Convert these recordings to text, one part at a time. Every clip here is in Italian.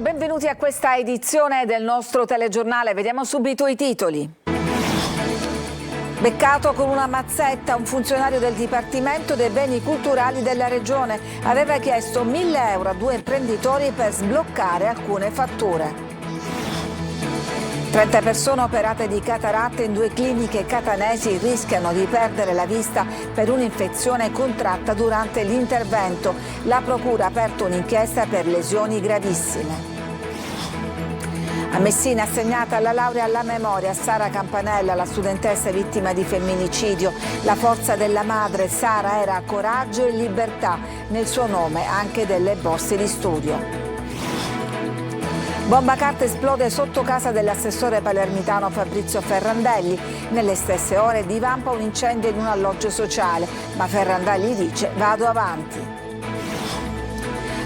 benvenuti a questa edizione del nostro telegiornale. Vediamo subito i titoli. Beccato con una mazzetta, un funzionario del Dipartimento dei Beni Culturali della Regione aveva chiesto 1.000 euro a 2 imprenditori per sbloccare alcune fatture. 30 persone operate di cataratta in 2 cliniche catanesi rischiano di perdere la vista per un'infezione contratta durante l'intervento. La Procura ha aperto un'inchiesta per lesioni gravissime. A Messina assegnata la laurea alla memoria a Sara Campanella, la studentessa vittima di femminicidio. La forza della madre Sara era coraggio e libertà, nel suo nome anche delle borse di studio. Bomba carta esplode sotto casa dell'assessore palermitano Fabrizio Ferrandelli. Nelle stesse ore divampa un incendio in un alloggio sociale, ma Ferrandelli dice vado avanti.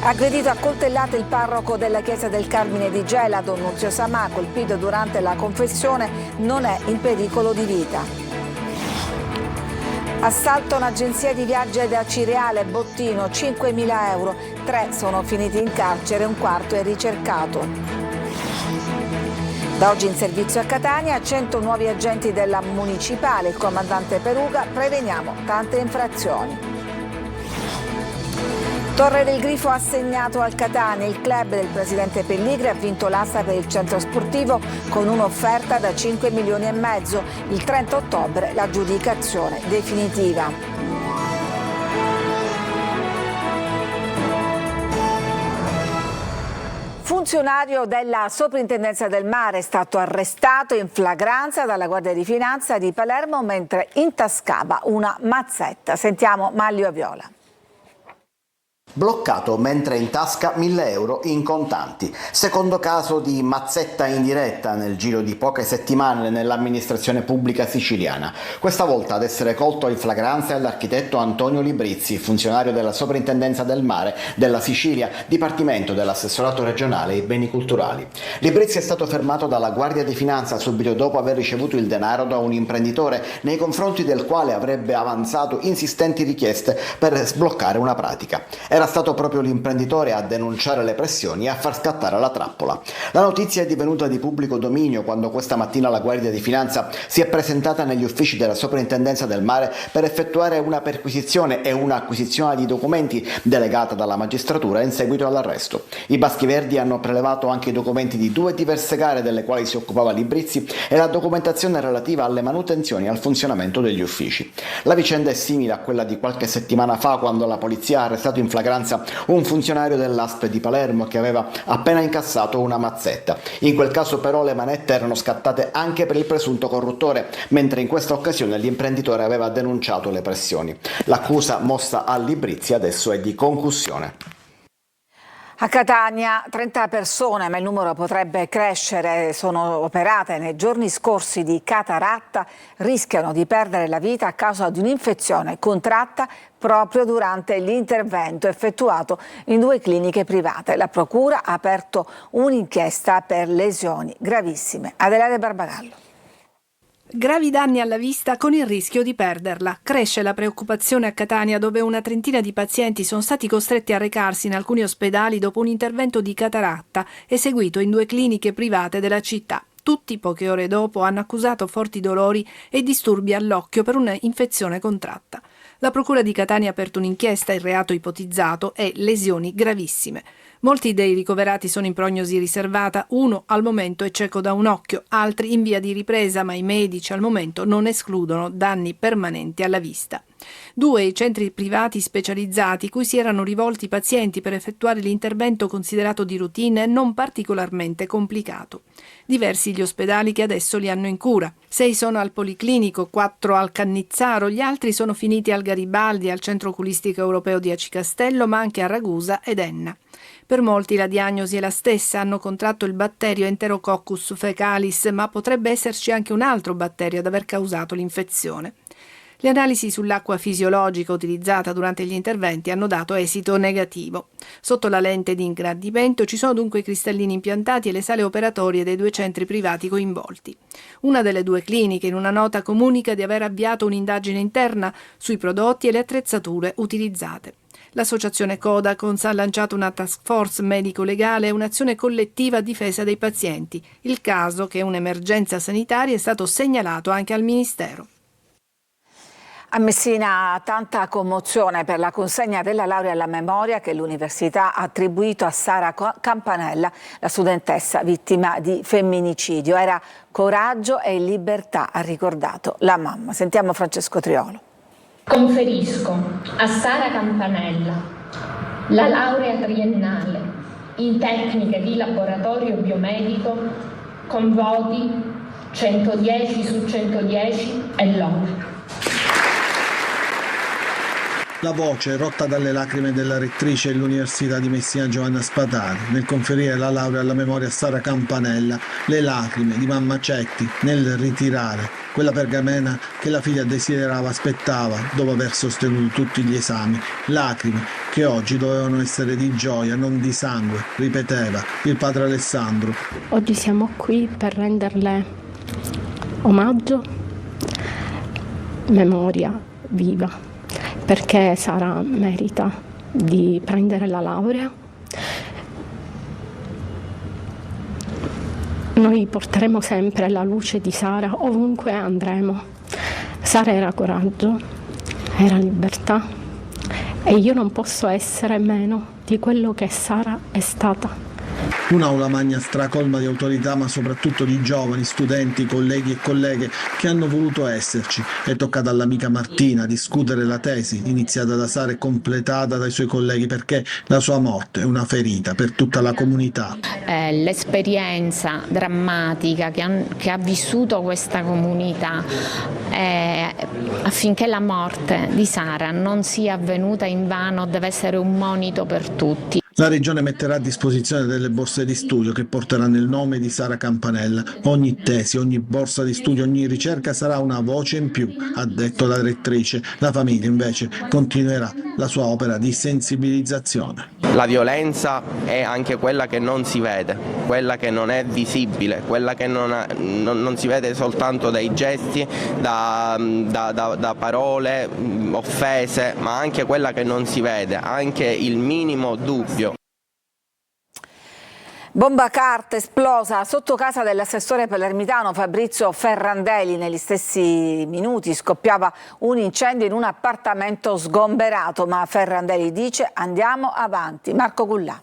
Aggredito a coltellate il parroco della chiesa del Carmine di Gela, Don Nunzio Samà, colpito durante la confessione, non è in pericolo di vita. Assalto a un'agenzia di viaggi da Cireale, bottino, 5.000 euro. 3 sono finiti in carcere, un quarto è ricercato. Da oggi in servizio a Catania 100 nuovi agenti della municipale, il comandante Peruga, preveniamo tante infrazioni. Torre del Grifo ha assegnato al Catania, il club del presidente Pelligri ha vinto l'asta per il centro sportivo con un'offerta da 5 milioni e mezzo. Il 30 ottobre l'aggiudicazione definitiva. Funzionario della Soprintendenza del Mare è stato arrestato in flagranza dalla Guardia di Finanza di Palermo mentre intascava una mazzetta. Sentiamo Manlio Viola. Bloccato mentre in tasca 1.000 euro in contanti. Secondo caso di mazzetta indiretta nel giro di poche settimane nell'amministrazione pubblica siciliana. Questa volta ad essere colto in flagranza è l'architetto Antonio Librizzi, funzionario della Soprintendenza del Mare della Sicilia, Dipartimento dell'Assessorato regionale ai beni culturali. Librizzi è stato fermato dalla Guardia di Finanza subito dopo aver ricevuto il denaro da un imprenditore nei confronti del quale avrebbe avanzato insistenti richieste per sbloccare una pratica. Era stato proprio l'imprenditore a denunciare le pressioni e a far scattare la trappola. La notizia è divenuta di pubblico dominio quando questa mattina la Guardia di Finanza si è presentata negli uffici della Soprintendenza del Mare per effettuare una perquisizione e un'acquisizione di documenti delegata dalla magistratura in seguito all'arresto. I Baschi Verdi hanno prelevato anche i documenti di 2 diverse gare delle quali si occupava Librizzi e la documentazione relativa alle manutenzioni e al funzionamento degli uffici. La vicenda è simile a quella di qualche settimana fa quando la polizia ha arrestato in flagranza un funzionario dell'ASP di Palermo che aveva appena incassato una mazzetta. In quel caso però le manette erano scattate anche per il presunto corruttore, mentre in questa occasione l'imprenditore aveva denunciato le pressioni. L'accusa mossa a Librizzi adesso è di concussione. A Catania 30 persone, ma il numero potrebbe crescere, sono operate nei giorni scorsi di cataratta, rischiano di perdere la vita a causa di un'infezione contratta proprio durante l'intervento effettuato in 2 cliniche private. La Procura ha aperto un'inchiesta per lesioni gravissime. Adelaide Barbagallo. Gravi danni alla vista con il rischio di perderla. Cresce la preoccupazione a Catania, dove una trentina di pazienti sono stati costretti a recarsi in alcuni ospedali dopo un intervento di cataratta eseguito in 2 cliniche private della città. Tutti, poche ore dopo, hanno accusato forti dolori e disturbi all'occhio per un'infezione contratta. La Procura di Catania ha aperto un'inchiesta. Il reato ipotizzato è lesioni gravissime. Molti dei ricoverati sono in prognosi riservata, uno al momento è cieco da un occhio, altri in via di ripresa, ma i medici al momento non escludono danni permanenti alla vista. 2 i centri privati specializzati cui si erano rivolti i pazienti per effettuare l'intervento considerato di routine e non particolarmente complicato. Diversi gli ospedali che adesso li hanno in cura. 6 sono al Policlinico, 4 al Cannizzaro, gli altri sono finiti al Garibaldi, al Centro Oculistico Europeo di Aci Castello, ma anche a Ragusa ed Enna. Per molti la diagnosi è la stessa, hanno contratto il batterio Enterococcus fecalis, ma potrebbe esserci anche un altro batterio ad aver causato l'infezione. Le analisi sull'acqua fisiologica utilizzata durante gli interventi hanno dato esito negativo. Sotto la lente di ingrandimento ci sono dunque i cristallini impiantati e le sale operatorie dei 2 centri privati coinvolti. Una delle 2 cliniche in una nota comunica di aver avviato un'indagine interna sui prodotti e le attrezzature utilizzate. L'associazione Codacons ha lanciato una task force medico-legale e un'azione collettiva a difesa dei pazienti. Il caso, che è un'emergenza sanitaria, è stato segnalato anche al Ministero. A Messina tanta commozione per la consegna della laurea alla memoria che l'università ha attribuito a Sara Campanella, la studentessa vittima di femminicidio. Era coraggio e libertà, ha ricordato la mamma. Sentiamo Francesco Triolo. Conferisco a Sara Campanella la laurea triennale in tecniche di laboratorio biomedico con voti 110 su 110 e lode. La voce rotta dalle lacrime della rettrice dell'Università di Messina Giovanna Spatari nel conferire la laurea alla memoria a Sara Campanella, le lacrime di mamma Cetti nel ritirare quella pergamena che la figlia desiderava, aspettava dopo aver sostenuto tutti gli esami, lacrime che oggi dovevano essere di gioia, non di sangue, ripeteva il padre Alessandro. Oggi siamo qui per renderle omaggio, memoria viva, perché Sara merita di prendere la laurea. Noi porteremo sempre la luce di Sara ovunque andremo. Sara era coraggio, era libertà e io non posso essere meno di quello che Sara è stata. Un'aula magna stracolma di autorità, ma soprattutto di giovani, studenti, colleghi e colleghe che hanno voluto esserci. È toccata all'amica Martina discutere la tesi iniziata da Sara e completata dai suoi colleghi, perché la sua morte è una ferita per tutta la comunità. L'esperienza drammatica che ha vissuto questa comunità, affinché la morte di Sara non sia avvenuta invano, deve essere un monito per tutti. La Regione metterà a disposizione delle borse di studio che porteranno il nome di Sara Campanella. Ogni tesi, ogni borsa di studio, ogni ricerca sarà una voce in più, ha detto la rettrice. La famiglia invece continuerà la sua opera di sensibilizzazione. La violenza è anche quella che non si vede, quella che non è visibile, quella che non si vede soltanto dai gesti, da parole, offese, ma anche quella che non si vede, anche il minimo dubbio. Bomba carta esplosa sotto casa dell'assessore palermitano Fabrizio Ferrandelli. Negli stessi minuti scoppiava un incendio in un appartamento sgomberato, ma Ferrandelli dice: andiamo avanti. Marco Gullà.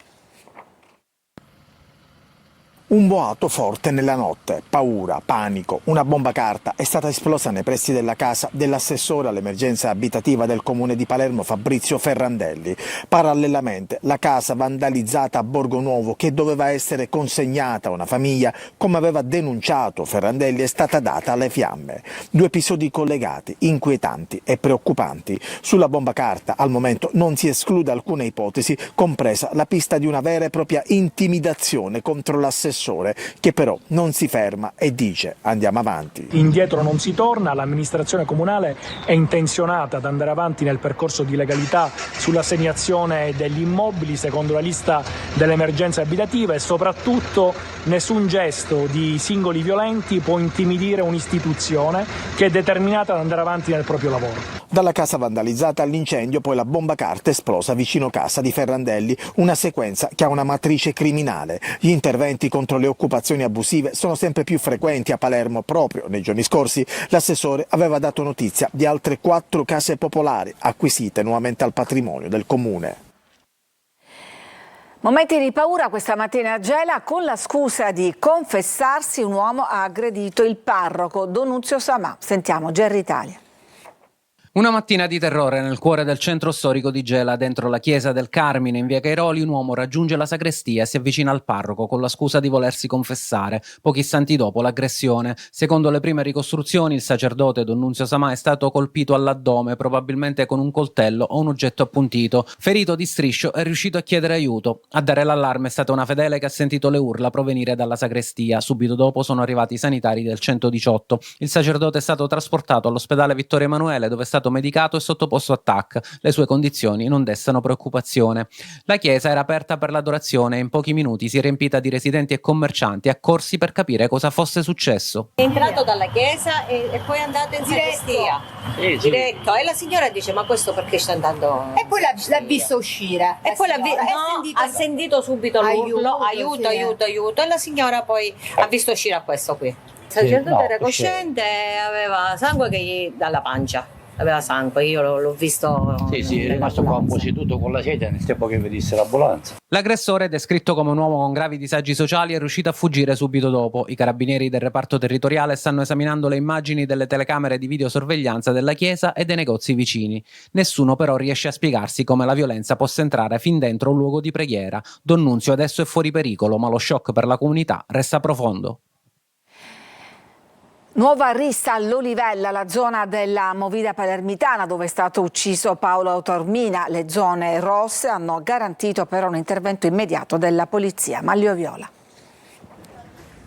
Un boato forte nella notte, paura, panico. Una bomba carta è stata esplosa nei pressi della casa dell'assessore all'emergenza abitativa del comune di Palermo Fabrizio Ferrandelli. Parallelamente la casa vandalizzata a Borgo Nuovo, che doveva essere consegnata a una famiglia come aveva denunciato Ferrandelli, è stata data alle fiamme. Due episodi collegati, inquietanti e preoccupanti. Sulla bomba carta al momento non si esclude alcuna ipotesi, compresa la pista di una vera e propria intimidazione contro l'assessore, che però non si ferma e dice: andiamo avanti. Indietro non si torna, l'amministrazione comunale è intenzionata ad andare avanti nel percorso di legalità sull'assegnazione degli immobili secondo la lista delle emergenze abitative, e soprattutto nessun gesto di singoli violenti può intimidire un'istituzione che è determinata ad andare avanti nel proprio lavoro. Dalla casa vandalizzata all'incendio, poi la bomba carta esplosa vicino casa di Ferrandelli, una sequenza che ha una matrice criminale. Gli interventi contro le occupazioni abusive sono sempre più frequenti a Palermo. Proprio nei giorni scorsi l'assessore aveva dato notizia di altre 4 case popolari acquisite nuovamente al patrimonio del comune. Momenti di paura questa mattina a Gela. Con la scusa di confessarsi, un uomo ha aggredito il parroco Don Nunzio Samà. Sentiamo GR Italia. Una mattina di terrore nel cuore del centro storico di Gela, dentro la chiesa del Carmine in via Cairoli. Un uomo raggiunge la sagrestia e si avvicina al parroco con la scusa di volersi confessare. Pochi istanti dopo l'aggressione. Secondo le prime ricostruzioni, il sacerdote Don Nunzio Samà è stato colpito all'addome, probabilmente con un coltello o un oggetto appuntito. Ferito di striscio, è riuscito a chiedere aiuto. A dare l'allarme è stata una fedele che ha sentito le urla provenire dalla sagrestia. Subito dopo sono arrivati i sanitari del 118. Il sacerdote è stato trasportato all'ospedale Vittorio Emanuele, dove è stato stato medicato e sottoposto a TAC. Le sue condizioni non destano preoccupazione. La chiesa era aperta per l'adorazione e in pochi minuti si è riempita di residenti e commercianti accorsi per capire cosa fosse successo. È entrato dalla chiesa e poi è andato in sacrestia. Diretto. E la signora dice: ma questo perché sta andando? E poi l'ha visto uscire. E poi ha sentito subito l'urlo, aiuto. E la signora poi ha visto uscire a questo qui. Il sacerdote era cosciente e aveva sangue che gli dalla pancia. Aveva sangue, io l'ho visto. Sì, è rimasto qua un po' seduto con la sete nel tempo che venisse l'ambulanza. L'aggressore, descritto come un uomo con gravi disagi sociali, è riuscito a fuggire subito dopo. I carabinieri del reparto territoriale stanno esaminando le immagini delle telecamere di videosorveglianza della chiesa e dei negozi vicini. Nessuno però riesce a spiegarsi come la violenza possa entrare fin dentro un luogo di preghiera. Don Nunzio adesso è fuori pericolo, ma lo shock per la comunità resta profondo. Nuova rissa all'Olivella, la zona della Movida palermitana dove è stato ucciso Paolo Taormina. Le zone rosse hanno garantito però un intervento immediato della polizia. Maglio Viola.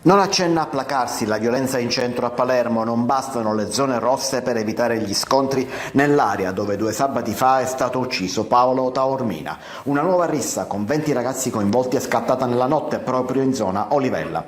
Non accenna a placarsi la violenza in centro a Palermo, non bastano le zone rosse per evitare gli scontri nell'area dove 2 sabati fa è stato ucciso Paolo Taormina. Una nuova rissa con 20 ragazzi coinvolti è scattata nella notte proprio in zona Olivella.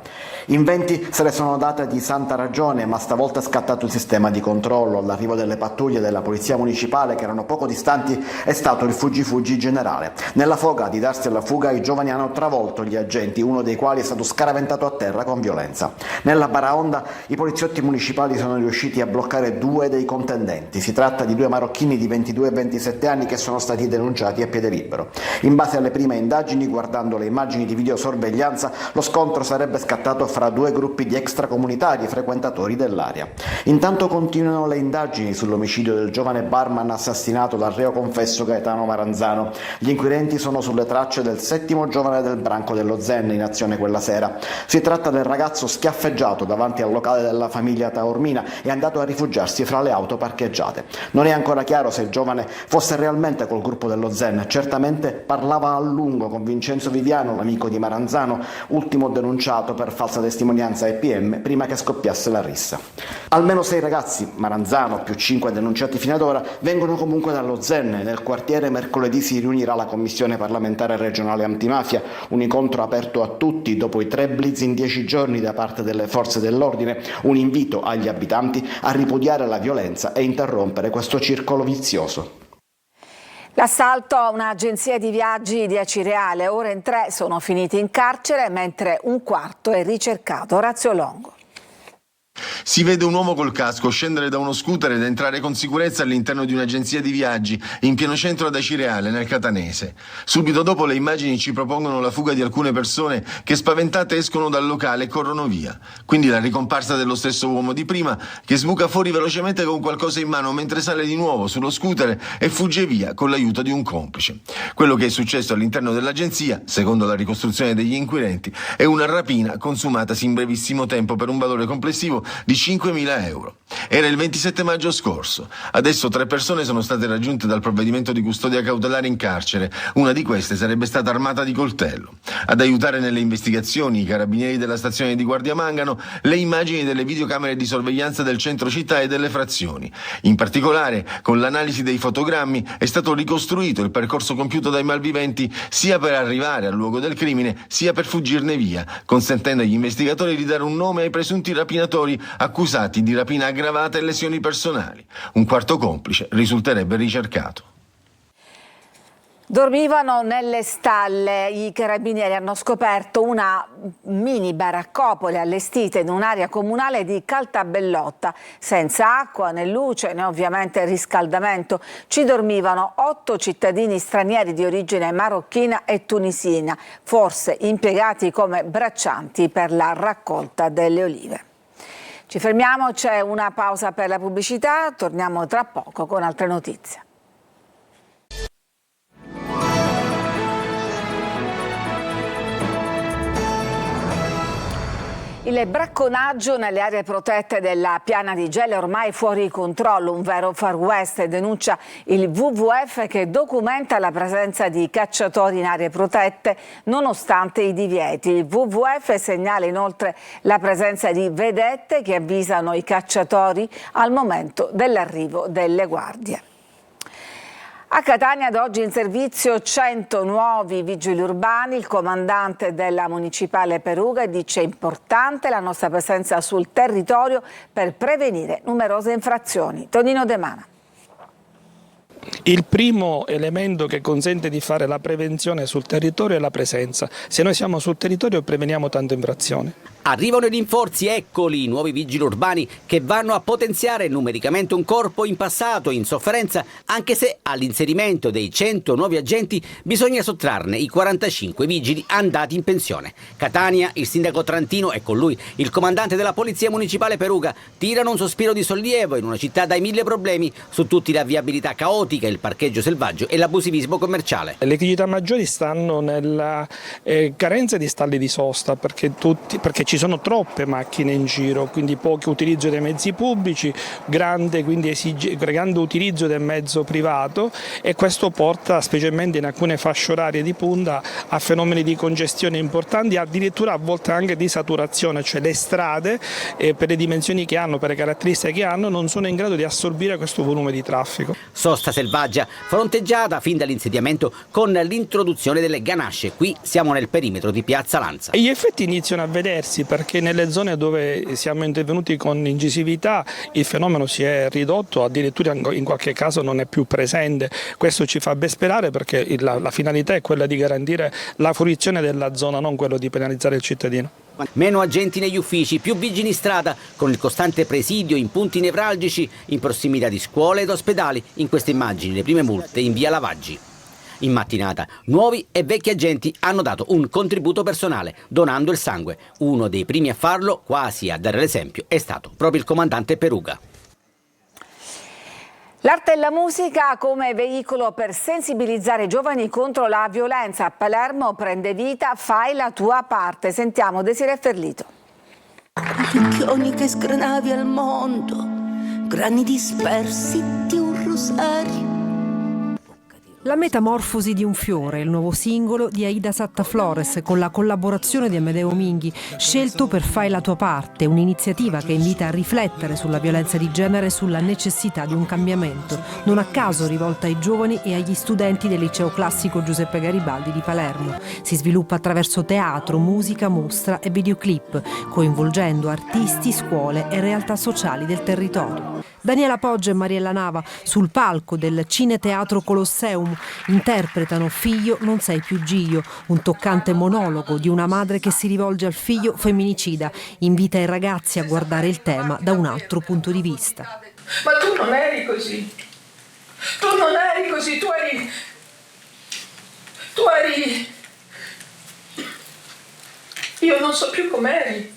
In 20 se ne sono date di santa ragione, ma stavolta è scattato il sistema di controllo. All'arrivo delle pattuglie della polizia municipale, che erano poco distanti, è stato il fuggi-fuggi generale. Nella foga di darsi alla fuga i giovani hanno travolto gli agenti, uno dei quali è stato scaraventato a terra con violenza. Nella baraonda i poliziotti municipali sono riusciti a bloccare 2 dei contendenti. Si tratta di 2 marocchini di 22 e 27 anni che sono stati denunciati a piede libero. In base alle prime indagini, guardando le immagini di videosorveglianza, lo scontro sarebbe scattato fra 2 gruppi di extracomunitari frequentatori dell'area. Intanto continuano le indagini sull'omicidio del giovane barman assassinato dal reo confesso Gaetano Maranzano. Gli inquirenti sono sulle tracce del 7° giovane del branco dello Zen in azione quella sera. Si tratta del ragazzo schiaffeggiato davanti al locale della famiglia Taormina e andato a rifugiarsi fra le auto parcheggiate. Non è ancora chiaro se il giovane fosse realmente col gruppo dello Zen. Certamente parlava a lungo con Vincenzo Viviano, l'amico di Maranzano, ultimo denunciato per falsa testimonianza ai PM prima che scoppiasse la rissa. Almeno 6 ragazzi, Maranzano più 5 denunciati fino ad ora, vengono comunque dallo Zen. Nel quartiere mercoledì si riunirà la Commissione parlamentare regionale antimafia, un incontro aperto a tutti dopo i 3 blitz in 10 giorni da parte delle forze dell'ordine, un invito agli abitanti a ripudiare la violenza e interrompere questo circolo vizioso. L'assalto a un'agenzia di viaggi di Acireale, ora in 3 sono finiti in carcere mentre un quarto è ricercato. Orazio Longo. Si vede un uomo col casco scendere da uno scooter ed entrare con sicurezza all'interno di un'agenzia di viaggi in pieno centro ad Acireale, nel Catanese. Subito dopo le immagini ci propongono la fuga di alcune persone che spaventate escono dal locale e corrono via. Quindi la ricomparsa dello stesso uomo di prima che sbuca fuori velocemente con qualcosa in mano mentre sale di nuovo sullo scooter e fugge via con l'aiuto di un complice. Quello che è successo all'interno dell'agenzia, secondo la ricostruzione degli inquirenti, è una rapina consumatasi in brevissimo tempo per un valore complessivo di 5.000 euro. Era il 27 maggio scorso. Adesso 3 persone sono state raggiunte dal provvedimento di custodia cautelare in carcere. Una di queste sarebbe stata armata di coltello. Ad aiutare nelle investigazioni i carabinieri della stazione di Guardia Mangano, le immagini delle videocamere di sorveglianza del centro città e delle frazioni. In particolare, con l'analisi dei fotogrammi è stato ricostruito il percorso compiuto dai malviventi sia per arrivare al luogo del crimine sia per fuggirne via, consentendo agli investigatori di dare un nome ai presunti rapinatori accusati di rapina aggravata e lesioni personali. Un quarto complice risulterebbe ricercato. Dormivano nelle stalle. I carabinieri hanno scoperto una mini baraccopoli allestita in un'area comunale di Caltabellotta, senza acqua né luce né ovviamente riscaldamento. Ci dormivano 8 cittadini stranieri di origine marocchina e tunisina, forse impiegati come braccianti per la raccolta delle olive. Ci fermiamo, c'è una pausa per la pubblicità, torniamo tra poco con altre notizie. Il bracconaggio nelle aree protette della Piana di Gela è ormai fuori controllo, un vero Far West, denuncia il WWF, che documenta la presenza di cacciatori in aree protette nonostante i divieti. Il WWF segnala inoltre la presenza di vedette che avvisano i cacciatori al momento dell'arrivo delle guardie. A Catania ad oggi in servizio 100 nuovi vigili urbani. Il comandante della municipale Peruga dice importante la nostra presenza sul territorio per prevenire numerose infrazioni. Tonino De Mana. Il primo elemento che consente di fare la prevenzione sul territorio è la presenza. Se noi siamo sul territorio preveniamo tante infrazioni. Arrivano i rinforzi, eccoli, i nuovi vigili urbani che vanno a potenziare numericamente un corpo in passato in sofferenza, anche se all'inserimento dei 100 nuovi agenti bisogna sottrarne i 45 vigili andati in pensione. Catania, il sindaco Trantino e con lui il comandante della Polizia Municipale Peruga tirano un sospiro di sollievo in una città dai 1000 problemi, su tutti la viabilità caotica, il parcheggio selvaggio e l'abusivismo commerciale. Le criticità maggiori stanno nella carenza di stalli di sosta, perché ci sono troppe macchine in giro, quindi poco utilizzo dei mezzi pubblici, grande utilizzo del mezzo privato, e questo porta, specialmente in alcune fasce orarie di punta, a fenomeni di congestione importanti, addirittura a volte anche di saturazione, cioè le strade per le dimensioni che hanno, per le caratteristiche che hanno, non sono in grado di assorbire questo volume di traffico. Sosta selvaggia, fronteggiata fin dall'insediamento con l'introduzione delle ganasce. Qui siamo nel perimetro di Piazza Lanza. E gli effetti iniziano a vedersi, perché nelle zone dove siamo intervenuti con incisività il fenomeno si è ridotto, addirittura in qualche caso non è più presente. Questo ci fa ben sperare, perché la finalità è quella di garantire la fruizione della zona, non quello di penalizzare il cittadino. Meno agenti negli uffici, più vigili in strada, con il costante presidio in punti nevralgici, in prossimità di scuole ed ospedali. In queste immagini le prime multe in via Lavaggi. In mattinata, nuovi e vecchi agenti hanno dato un contributo personale, donando il sangue. Uno dei primi a farlo, quasi a dare l'esempio, è stato proprio il comandante Peruga. L'arte e la musica come veicolo per sensibilizzare i giovani contro la violenza. A Palermo prende vita Fai la tua parte. Sentiamo Desiree Ferlito. Ricchioni che sgranavi al mondo, grani dispersi di un rosario. La metamorfosi di un fiore, il nuovo singolo di Aida Satta Flores con la collaborazione di Amedeo Minghi, scelto per Fai la tua parte, un'iniziativa che invita a riflettere sulla violenza di genere e sulla necessità di un cambiamento, non a caso rivolta ai giovani e agli studenti del liceo classico Giuseppe Garibaldi di Palermo. Si sviluppa attraverso teatro, musica, mostra e videoclip, coinvolgendo artisti, scuole e realtà sociali del territorio. Daniela Poggio e Mariella Nava sul palco del Cineteatro Colosseum interpretano Figlio non sei più Gio, un toccante monologo di una madre che si rivolge al figlio femminicida, invita i ragazzi a guardare il tema da un altro punto di vista. Ma tu non eri così, tu eri, io non so più com'eri.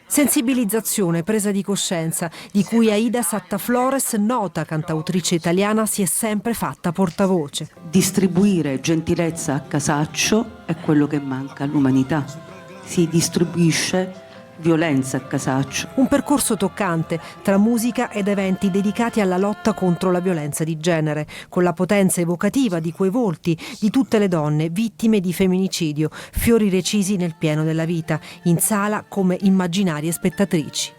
Sensibilizzazione, presa di coscienza, di cui Aida Satta Flores, nota cantautrice italiana, si è sempre fatta portavoce. Distribuire gentilezza a casaccio è quello che manca all'umanità. Si distribuisce violenza a casaccio. Un percorso toccante tra musica ed eventi dedicati alla lotta contro la violenza di genere, con la potenza evocativa di quei volti di tutte le donne vittime di femminicidio, fiori recisi nel pieno della vita, in sala come immaginarie spettatrici.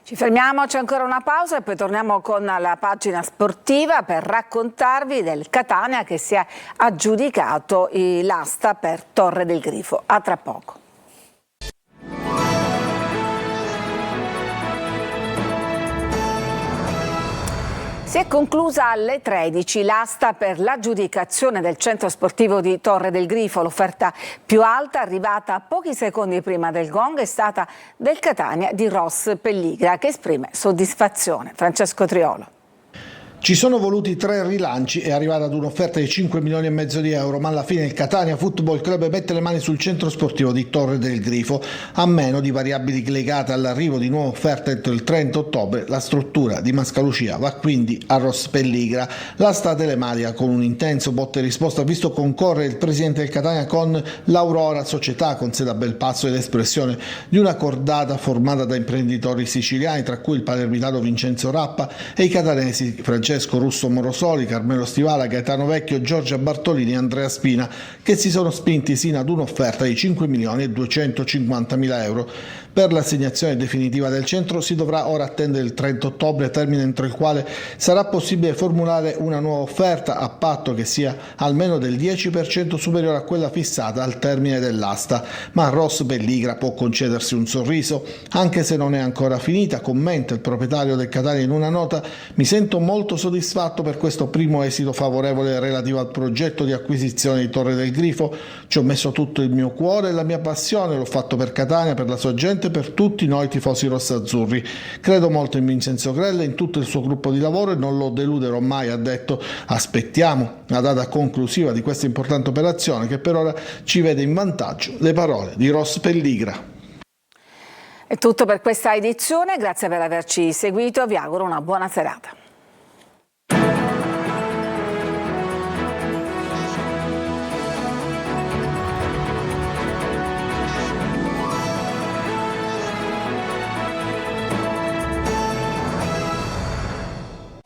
Ci fermiamo, c'è ancora una pausa e poi torniamo con la pagina sportiva per raccontarvi del Catania che si è aggiudicato l'asta per Torre del Grifo. A tra poco. Si è conclusa alle 13 l'asta per l'aggiudicazione del centro sportivo di Torre del Grifo. L'offerta più alta, arrivata pochi secondi prima del gong, è stata del Catania di Ross Pelligra, che esprime soddisfazione. Francesco Triolo. Ci sono voluti 3 rilanci e arrivare ad un'offerta di 5 milioni e mezzo di euro, ma alla fine il Catania Football Club mette le mani sul centro sportivo di Torre del Grifo. A meno di variabili legate all'arrivo di nuove offerte entro il 30 ottobre, la struttura di Mascalucia va quindi a Ross Pelligra. La sta telematica con un intenso botta e risposta ha visto concorrere il presidente del Catania con l'Aurora società con sede a Belpasso ed espressione di una cordata formata da imprenditori siciliani, tra cui il palermitano Vincenzo Rappa e i catanesi Francesco Russo Morosoli, Carmelo Stivala, Gaetano Vecchio, Giorgia Bartolini e Andrea Spina, che si sono spinti sino ad un'offerta di 5 milioni e 250 mila euro. Per l'assegnazione definitiva del centro si dovrà ora attendere il 30 ottobre, termine entro il quale sarà possibile formulare una nuova offerta, a patto che sia almeno del 10% superiore a quella fissata al termine dell'asta. Ma Ross Pelligra può concedersi un sorriso, anche se non è ancora finita, commenta il proprietario del Catania in una nota: mi sento molto soddisfatto per questo primo esito favorevole relativo al progetto di acquisizione di Torre del Grifo. Ci ho messo tutto il mio cuore e la mia passione, l'ho fatto per Catania, per la sua gente, per tutti noi tifosi rossazzurri. Credo molto in Vincenzo Grella e in tutto il suo gruppo di lavoro e non lo deluderò mai, ha detto. Aspettiamo la data conclusiva di questa importante operazione che per ora ci vede in vantaggio. Le parole di Ross Pelligra. È tutto per questa edizione, grazie per averci seguito, vi auguro una buona serata.